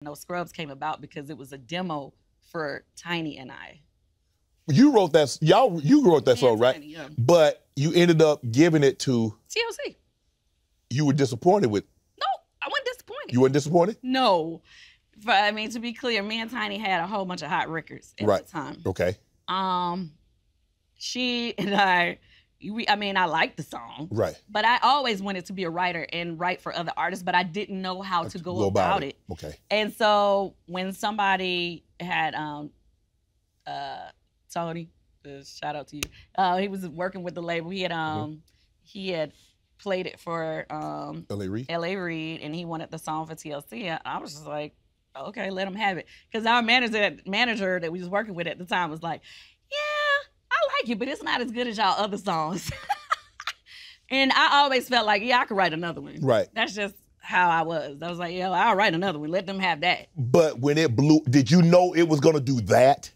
No Scrubs came about because it was a demo for Tiny and I. You wrote that, you wrote that song, right? Tiny, yeah. But you ended up giving it to TLC. You were disappointed with. No, I wasn't disappointed. You weren't disappointed? No. But, I mean, to be clear, me and Tiny had a whole bunch of hot records at the time. Okay. She and I liked the song. Right. But I always wanted to be a writer and write for other artists, but I didn't know how to go about it. Okay. And so when somebody had Tony, shout out to you. He was working with the label. He had played it for L.A. Reid, and he wanted the song for TLC. And I was just like, okay, let him have it. Because our manager that we was working with at the time was like, yeah, I like it, but it's not as good as y'all other songs. And I always felt like, yeah, I could write another one. Right. That's just how I was. I was like, yeah, I'll write another one. Let them have that. But when it blew, did you know it was gonna do that?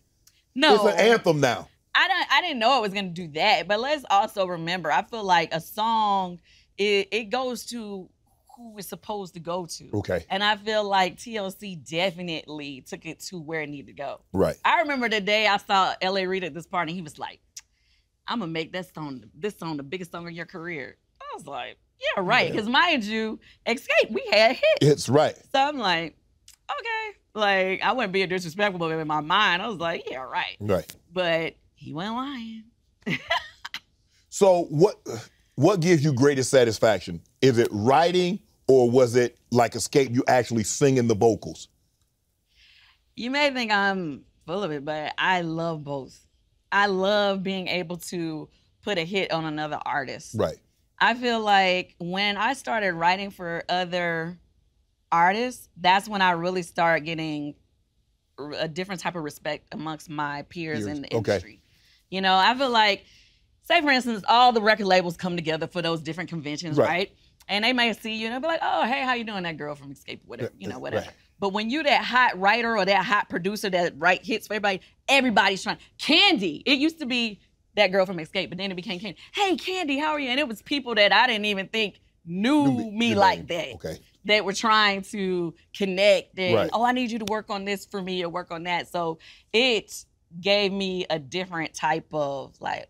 No. It's an anthem now. I didn't know it was gonna do that. But let's also remember, I feel like a song, it goes to who it's supposed to go to. Okay. And I feel like TLC definitely took it to where it needed to go. Right. I remember the day I saw L.A. Reid at this party, and he was like, I'm gonna make this song the biggest song of your career. I was like, yeah, right. Because mind you, Escape, we had hits. It's right. So I'm like, okay. Like, I wasn't being disrespectful, but in my mind, I was like, yeah, right. Right. But he wasn't lying. So what gives you greatest satisfaction? Is it writing, or was it like Escape, you actually singing the vocals? You may think I'm full of it, but I love both. I love being able to put a hit on another artist. Right. I feel like when I started writing for other artists, that's when I really started getting a different type of respect amongst my peers in the industry. You know, I feel like, say for instance, all the record labels come together for those different conventions, right? And they may see you and they'll be like, oh, hey, how you doing, that girl from Escape, whatever, you know, whatever. Right. But when you that hot writer or that hot producer that write hits for everybody, everybody's trying. Kandi, it used to be that girl from Escape, but then it became Kandi. Hey, Kandi, how are you? And it was people that I didn't even think knew me like that. Okay. That were trying to connect and, oh, I need you to work on this for me or work on that. So it gave me a different type of like,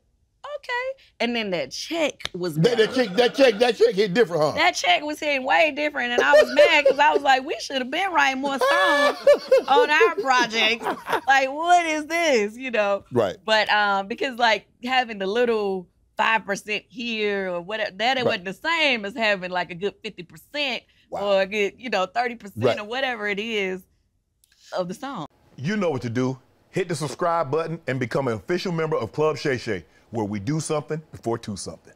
okay. And then that check was that check hit different, huh? That check was hitting way different, and I was mad because I was like, we should have been writing more songs on our projects. Like, what is this, you know? Right. But because like having the little 5% here or whatever, that it wasn't the same as having like a good 50% or a good, 30% or whatever it is of the song. You know what to do. Hit the subscribe button and become an official member of Club Shay Shay, where we do something before two something.